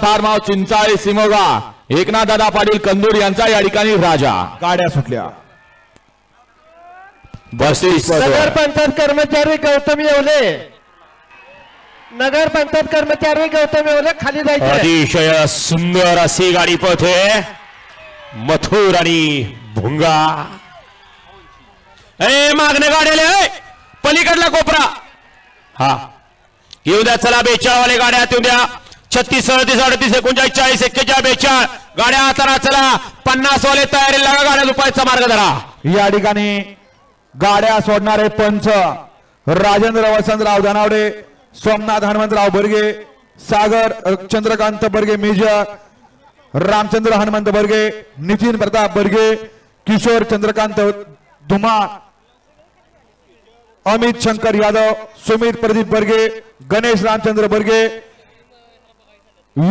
Form house चिंचाळे सिमोगा एकनाथ दादा पाटील कंदूर यांचा या ठिकाणी राजा. गाड्या सुटल्या. 32 नगर पंचायत कर्मचारी गौतम येवले, नगर पंचायत कर्मचारी गौतम येवले खाली जायचे. अतिशय सुंदर अशी गाडी पळते. मथुर आणि भुंगा मागणे गाड्याले पलीकडला कोपरा. हा येऊ द्या चला. 42 वाले गाड्या येऊ द्या. 36 37 38 39 40 41 42 गाड्या आता चला. 50 वाले तयारी लागा. गाड्या लुपायचा मार्ग धरा. या ठिकाणी गाड्या सोडणारे पंच राजेंद्र वसंतराव धनावडे, सोमनाथ हनुमंतराव बर्गे, सागर चंद्रकांत बर्गे मेजर, रामचंद्र हनुमंत बर्गे, नितीन प्रताप बर्गे, किशोर चंद्रकांत धुमाळ, अमित शंकर यादव, सुमित प्रदीप बर्गे, गणेश रामचंद्र बर्गे,